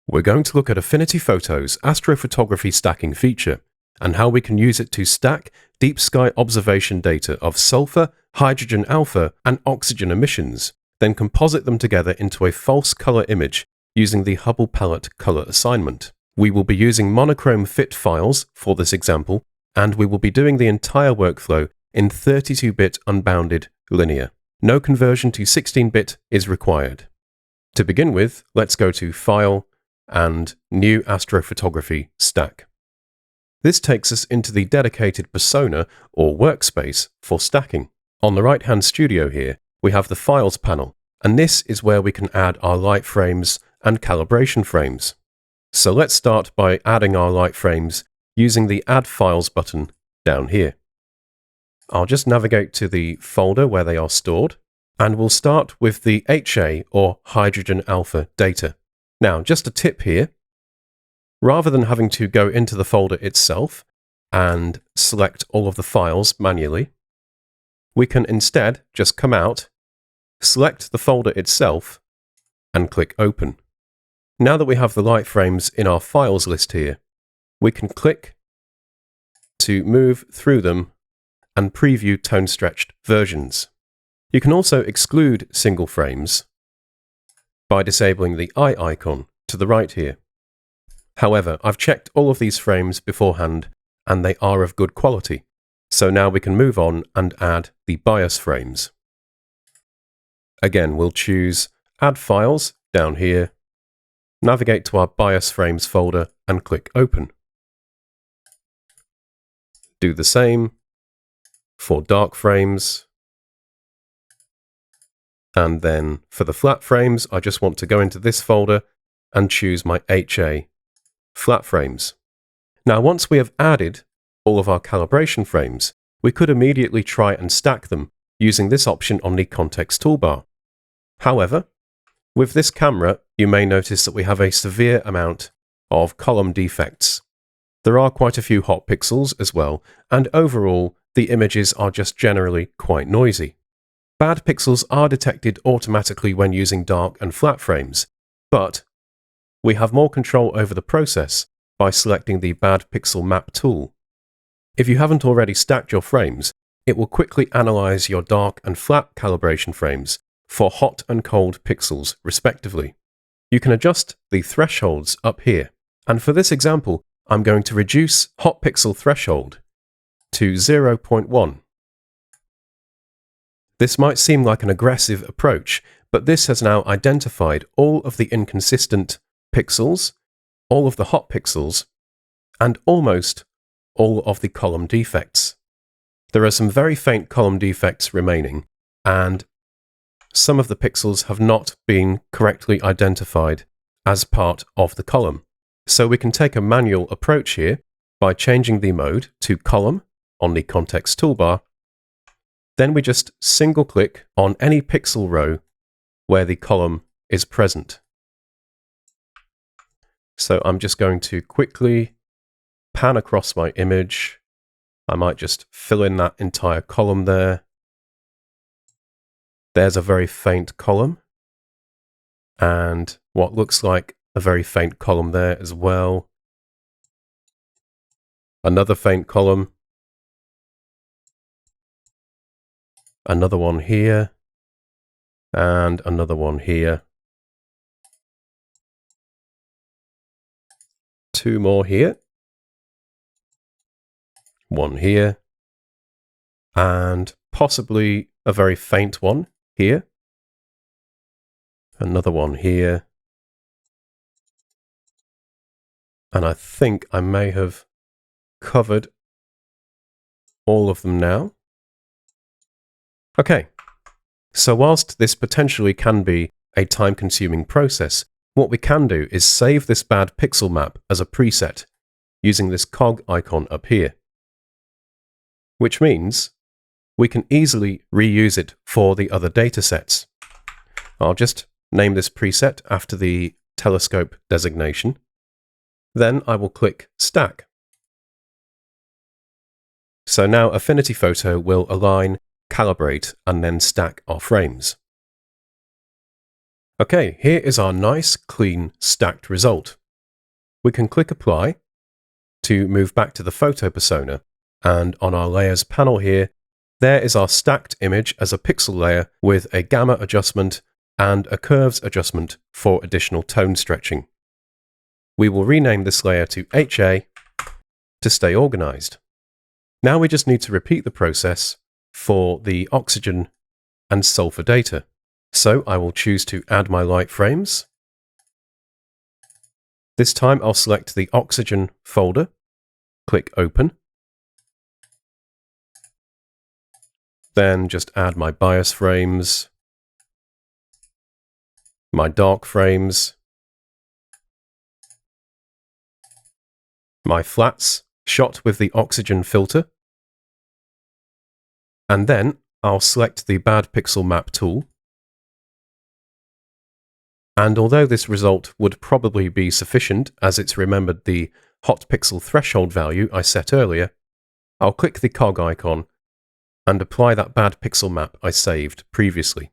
We're going to look at Affinity Photo's astrophotography stacking feature and how we can use it to stack deep sky observation data of sulfur, hydrogen alpha, and oxygen emissions, then composite them together into a false color image using the Hubble palette color assignment. We will be using monochrome fit files for this example, and we will be doing the entire workflow in 32-bit unbounded linear. No conversion to 16-bit is required. To begin with, let's go to File and New Astrophotography Stack. This takes us into the dedicated persona or workspace for stacking. On the right-hand studio here, we have the Files panel, and this is where we can add our light frames and calibration frames. So let's start by adding our light frames using the Add Files button down here. I'll just navigate to the folder where they are stored, and we'll start with the HA or hydrogen alpha data. Now, just a tip here, rather than having to go into the folder itself and select all of the files manually, we can instead just come out, select the folder itself, and click Open. Now that we have the light frames in our files list here, we can click to move through them and preview tone-stretched versions. You can also exclude single frames by disabling the eye icon to the right here. However, I've checked all of these frames beforehand and they are of good quality. So now we can move on and add the bias frames. Again, we'll choose Add Files down here, navigate to our bias frames folder and click Open. Do the same for dark frames. And then for the flat frames, I just want to go into this folder and choose my HA flat frames. Now, once we have added all of our calibration frames, we could immediately try and stack them using this option on the context toolbar. However, with this camera, you may notice that we have a severe amount of column defects. There are quite a few hot pixels as well, and overall, the images are just generally quite noisy. Bad pixels are detected automatically when using dark and flat frames, but we have more control over the process by selecting the Bad Pixel Map tool. If you haven't already stacked your frames, it will quickly analyze your dark and flat calibration frames for hot and cold pixels, respectively. You can adjust the thresholds up here, and for this example, I'm going to reduce hot pixel threshold to 0.1. This might seem like an aggressive approach, but this has now identified all of the inconsistent pixels, all of the hot pixels, and almost all of the column defects. There are some very faint column defects remaining, and some of the pixels have not been correctly identified as part of the column. So we can take a manual approach here by changing the mode to column on the context toolbar. Then we just single click on any pixel row where the column is present. So I'm just going to quickly pan across my image. I might just fill in that entire column there. There's a very faint column, and what looks like a very faint column there as well. Another faint column. Another one here, and another one here. Two more here. One here. And possibly a very faint one here. Another one here. And I think I may have covered all of them now. Okay, so whilst this potentially can be a time-consuming process, what we can do is save this bad pixel map as a preset using this cog icon up here, which means we can easily reuse it for the other datasets. I'll just name this preset after the telescope designation. Then I will click Stack. So now Affinity Photo will align, calibrate, and then stack our frames. Okay, here is our nice, clean, stacked result. We can click Apply to move back to the photo persona, and on our Layers panel here, there is our stacked image as a pixel layer with a gamma adjustment and a curves adjustment for additional tone stretching. We will rename this layer to HA to stay organized. Now we just need to repeat the process for the oxygen and sulfur data. So I will choose to add my light frames. This time I'll select the oxygen folder, click Open, then just add my bias frames, my dark frames, my flats shot with the oxygen filter, and then I'll select the Bad Pixel Map tool. And although this result would probably be sufficient as it's remembered the hot pixel threshold value I set earlier, I'll click the cog icon and apply that bad pixel map I saved previously.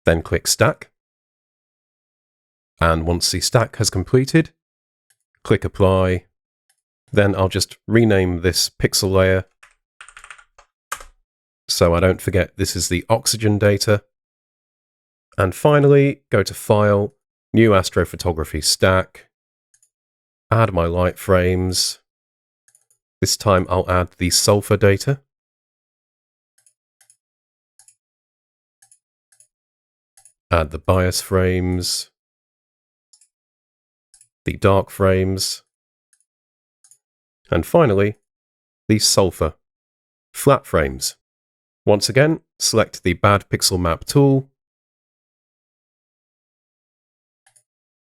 Then click Stack. And once the stack has completed, click Apply. Then I'll just rename this pixel layer so I don't forget this is the oxygen data. And finally, go to File, New Astrophotography Stack, add my light frames. This time I'll add the sulfur data. Add the bias frames, the dark frames, and finally, the sulfur flat frames. Once again, select the Bad Pixel Map tool,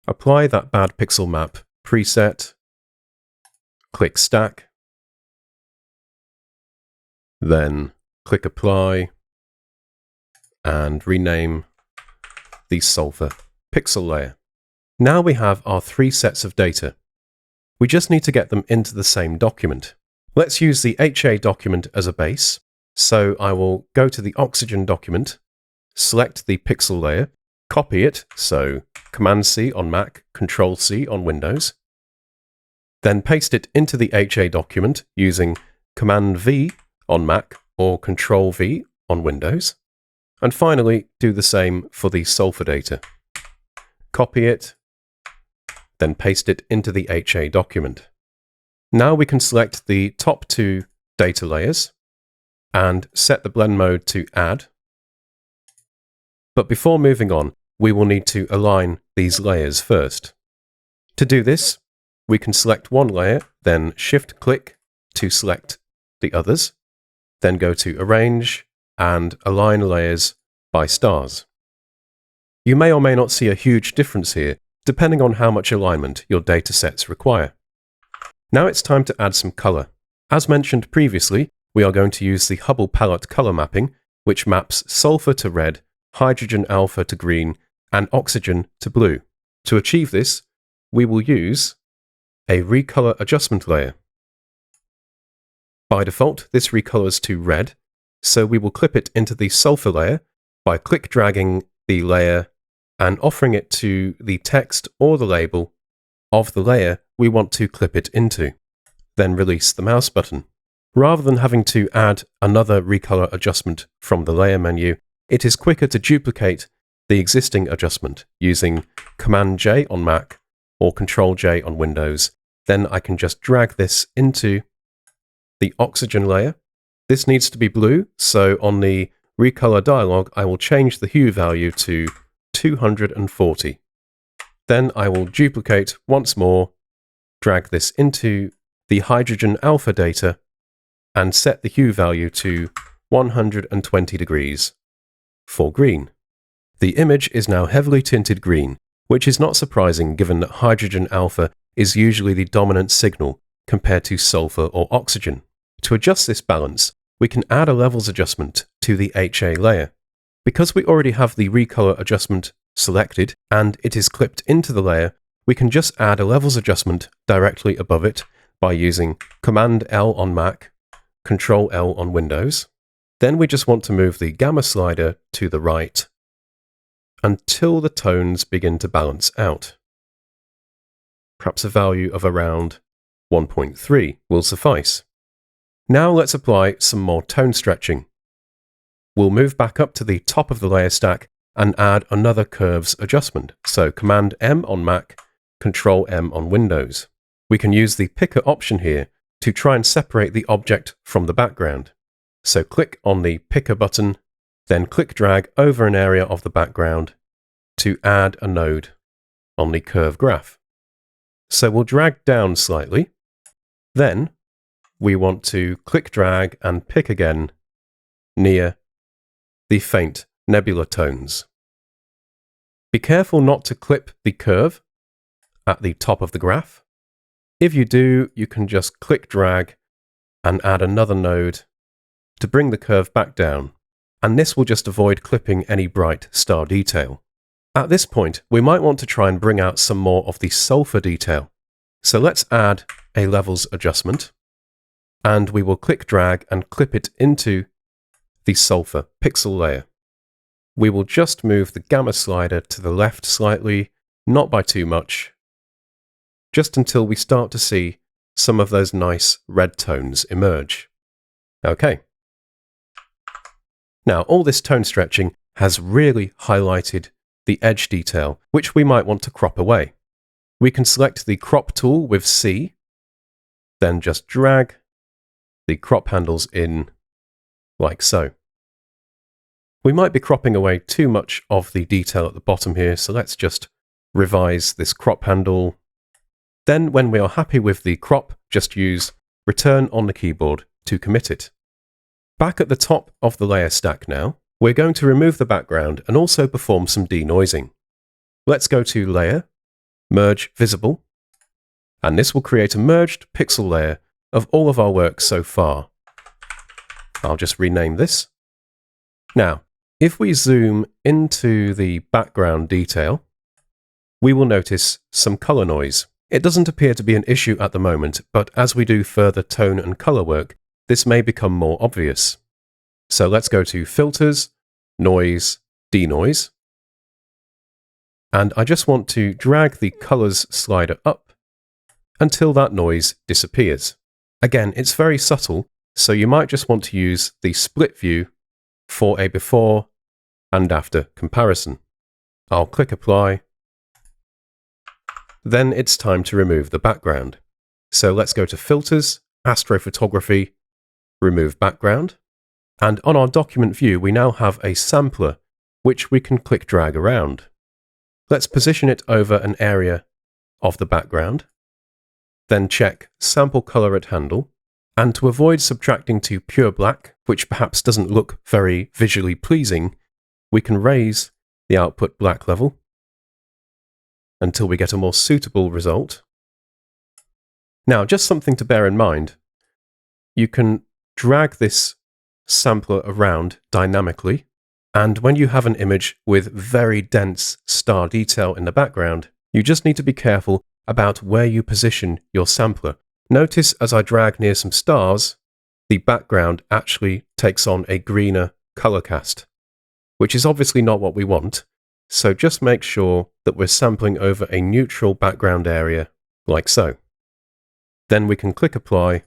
apply that Bad Pixel Map preset, click Stack, then click Apply, and rename the sulfur pixel layer. Now we have our three sets of data. We just need to get them into the same document. Let's use the HA document as a base. So I will go to the oxygen document, select the pixel layer, copy it, so Command-C on Mac, Control-C on Windows, then paste it into the HA document using Command-V on Mac or Control-V on Windows, and finally do the same for the sulfur data. Copy it, then paste it into the HA document. Now we can select the top two data layers and set the blend mode to Add. But before moving on, we will need to align these layers first. To do this, we can select one layer, then Shift-click to select the others, then go to Arrange and Align Layers by Stars. You may or may not see a huge difference here, depending on how much alignment your datasets require. Now it's time to add some color. As mentioned previously, we are going to use the Hubble palette color mapping, which maps sulfur to red, hydrogen alpha to green, and oxygen to blue. To achieve this, we will use a recolor adjustment layer. By default, this recolors to red, so we will clip it into the sulfur layer by click dragging the layer and offering it to the text or the label of the layer we want to clip it into. Then release the mouse button. Rather than having to add another recolor adjustment from the layer menu, it is quicker to duplicate the existing adjustment using Command-J on Mac or Control-J on Windows. Then I can just drag this into the oxygen layer. This needs to be blue, so on the recolor dialog, I will change the hue value to 240. Then I will duplicate once more, drag this into the hydrogen alpha data, and set the hue value to 120 degrees for green. The image is now heavily tinted green, which is not surprising given that hydrogen alpha is usually the dominant signal compared to sulfur or oxygen. To adjust this balance, we can add a levels adjustment to the HA layer. Because we already have the recolor adjustment selected and it is clipped into the layer, we can just add a levels adjustment directly above it by using Command-L on Mac, Control-L on Windows. Then we just want to move the gamma slider to the right until the tones begin to balance out. Perhaps a value of around 1.3 will suffice. Now let's apply some more tone stretching. We'll move back up to the top of the layer stack and add another curves adjustment. So Command M on Mac, Control M on Windows. We can use the picker option here to try and separate the object from the background. So click on the picker button, then click drag over an area of the background to add a node on the curve graph. So we'll drag down slightly. Then we want to click drag and pick again near the faint nebula tones. Be careful not to clip the curve at the top of the graph. If you do, you can just click drag and add another node to bring the curve back down, and this will just avoid clipping any bright star detail. At this point, we might want to try and bring out some more of the sulfur detail. So let's add a levels adjustment, and we will click drag and clip it into the sulfur pixel layer. We will just move the gamma slider to the left slightly, not by too much, just until we start to see some of those nice red tones emerge. Okay. Now, all this tone stretching has really highlighted the edge detail, which we might want to crop away. We can select the crop tool with C, then just drag the crop handles in like so. We might be cropping away too much of the detail at the bottom here, so let's just revise this crop handle. Then when we are happy with the crop, just use Return on the keyboard to commit it. Back at the top of the layer stack now, we're going to remove the background and also perform some denoising. Let's go to Layer, Merge Visible, and this will create a merged pixel layer of all of our work so far. I'll just rename this. Now, if we zoom into the background detail, we will notice some color noise. It doesn't appear to be an issue at the moment, but as we do further tone and color work, this may become more obvious. So let's go to Filters, Noise, Denoise. And I just want to drag the colors slider up until that noise disappears. Again, it's very subtle, so you might just want to use the split view for a before and after comparison. I'll click Apply. Then it's time to remove the background. So let's go to Filters, Astrophotography, Remove Background. And on our document view, we now have a sampler, which we can click drag around. Let's position it over an area of the background. Then check Sample Color at Handle. And to avoid subtracting to pure black, which perhaps doesn't look very visually pleasing, we can raise the output black level until we get a more suitable result. Now, just something to bear in mind, you can drag this sampler around dynamically, and when you have an image with very dense star detail in the background, you just need to be careful about where you position your sampler. Notice as I drag near some stars, the background actually takes on a greener color cast, which is obviously not what we want, so just make sure that we're sampling over a neutral background area, like so. Then we can click Apply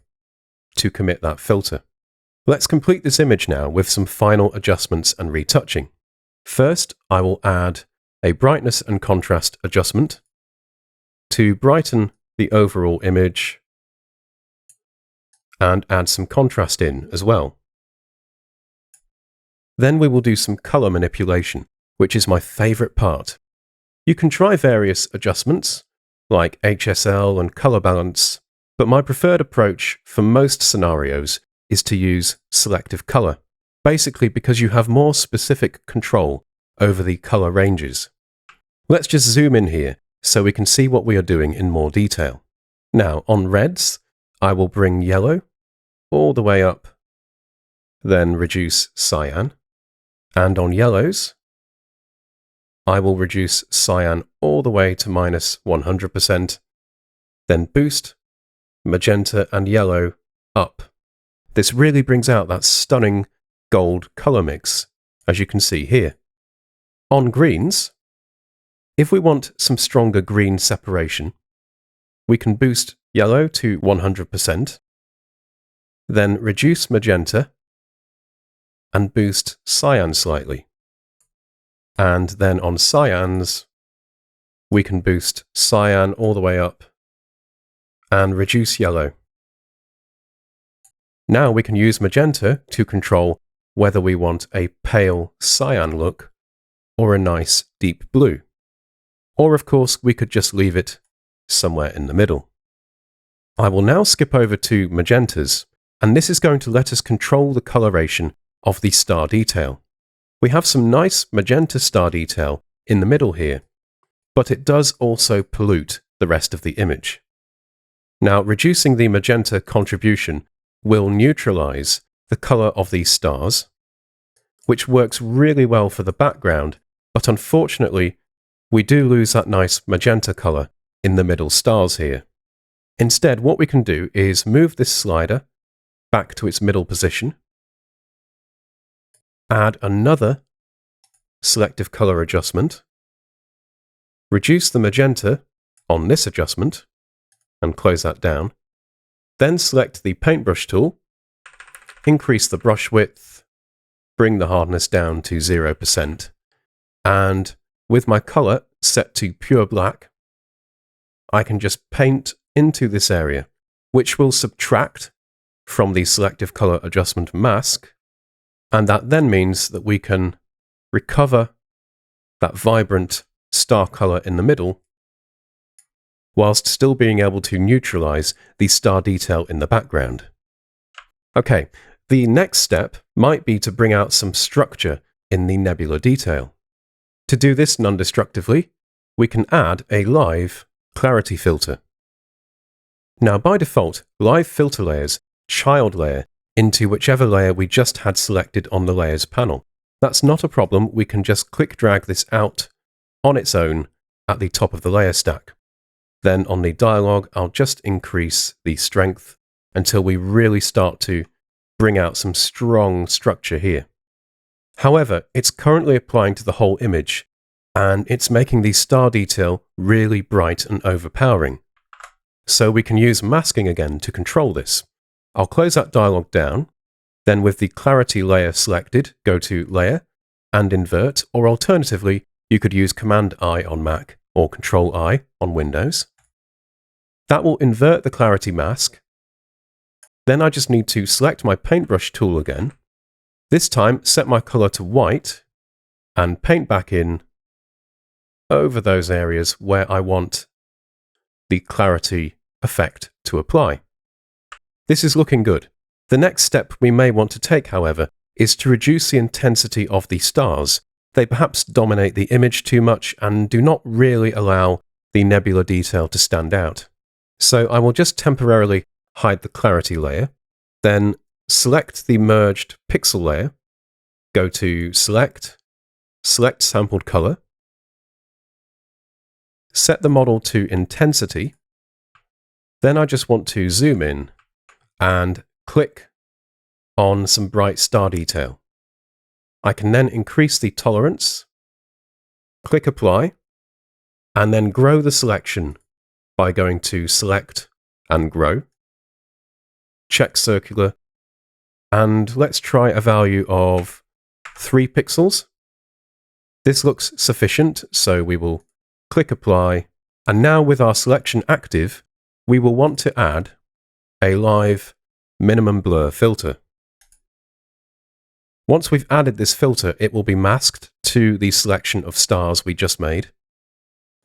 to commit that filter. Let's complete this image now with some final adjustments and retouching. First, I will add a brightness and contrast adjustment to brighten the overall image and add some contrast in as well. Then we will do some color manipulation, which is my favorite part. You can try various adjustments, like HSL and color balance, but my preferred approach for most scenarios is to use selective color, basically because you have more specific control over the color ranges. Let's just zoom in here so we can see what we are doing in more detail. Now, on reds, I will bring yellow all the way up, then reduce cyan. And on yellows, I will reduce cyan all the way to minus 100%, then boost magenta and yellow up. This really brings out that stunning gold color mix, as you can see here. On greens, if we want some stronger green separation, we can boost yellow to 100%, then reduce magenta, and boost cyan slightly. And then on cyans, we can boost cyan all the way up and reduce yellow. Now we can use magenta to control whether we want a pale cyan look or a nice deep blue. Or of course, we could just leave it somewhere in the middle. I will now skip over to magentas, and this is going to let us control the coloration of the star detail. We have some nice magenta star detail in the middle here, but it does also pollute the rest of the image. Now, reducing the magenta contribution will neutralize the color of these stars, which works really well for the background, but unfortunately, we do lose that nice magenta color in the middle stars here. Instead, what we can do is move this slider back to its middle position, add another selective color adjustment, reduce the magenta on this adjustment, and close that down. Then select the paintbrush tool, increase the brush width, bring the hardness down to 0%, and with my color set to pure black, I can just paint into this area, which will subtract from the selective color adjustment mask, and that then means that we can recover that vibrant star color in the middle, whilst still being able to neutralize the star detail in the background. Okay, the next step might be to bring out some structure in the nebula detail. To do this non-destructively, we can add a live clarity filter. Now, by default, live filter layers child layer into whichever layer we just had selected on the layers panel. That's not a problem, we can just click drag this out on its own at the top of the layer stack. Then on the dialog, I'll just increase the strength until we really start to bring out some strong structure here. However, it's currently applying to the whole image, and it's making the star detail really bright and overpowering. So we can use masking again to control this. I'll close that dialog down, then with the clarity layer selected, go to Layer and Invert, or alternatively, you could use Command-I on Mac or Control-I on Windows. That will invert the clarity mask. Then I just need to select my paintbrush tool again. This time, set my color to white and paint back in over those areas where I want the clarity effect to apply. This is looking good. The next step we may want to take, however, is to reduce the intensity of the stars. They perhaps dominate the image too much and do not really allow the nebula detail to stand out. So I will just temporarily hide the clarity layer, then select the merged pixel layer, go to Select, select Sampled Color, set the model to Intensity, then I just want to zoom in and click on some bright star detail. I can then increase the tolerance, click Apply, and then grow the selection by going to Select and Grow, check Circular, and let's try a value of 3 pixels. This looks sufficient, so we will click Apply, and now with our selection active, we will want to add a live minimum blur filter. Once we've added this filter, it will be masked to the selection of stars we just made.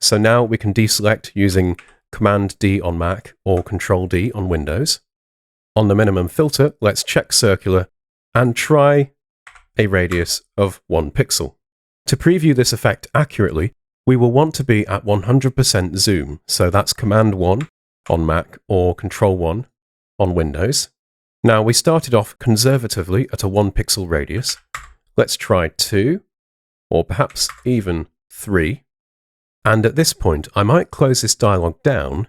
So now we can deselect using Command-D on Mac or Control-D on Windows. On the minimum filter, let's check Circular and try a radius of 1 pixel. To preview this effect accurately, we will want to be at 100% zoom, so that's Command-1 on Mac or Control-1 on Windows. Now, we started off conservatively at a 1 pixel radius. Let's try 2, or perhaps even 3. And at this point, I might close this dialog down,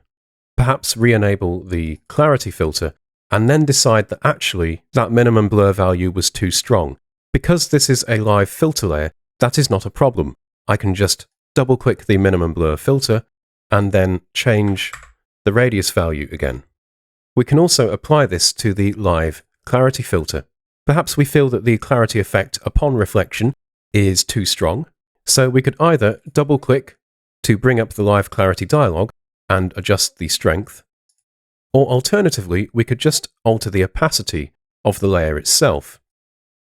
perhaps re-enable the clarity filter, and then decide that actually that minimum blur value was too strong. Because this is a live filter layer, that is not a problem. I can just double-click the minimum blur filter and then change the radius value again. We can also apply this to the live clarity filter. Perhaps we feel that the clarity effect upon reflection is too strong, so we could either double-click to bring up the live clarity dialog and adjust the strength, or alternatively, we could just alter the opacity of the layer itself.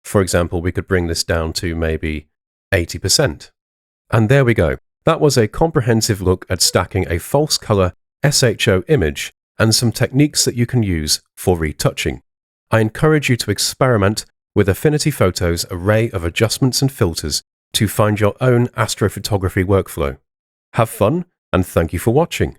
For example, we could bring this down to maybe 80%. And there we go. That was a comprehensive look at stacking a false color SHO image and some techniques that you can use for retouching. I encourage you to experiment with Affinity Photo's array of adjustments and filters to find your own astrophotography workflow. Have fun, and thank you for watching.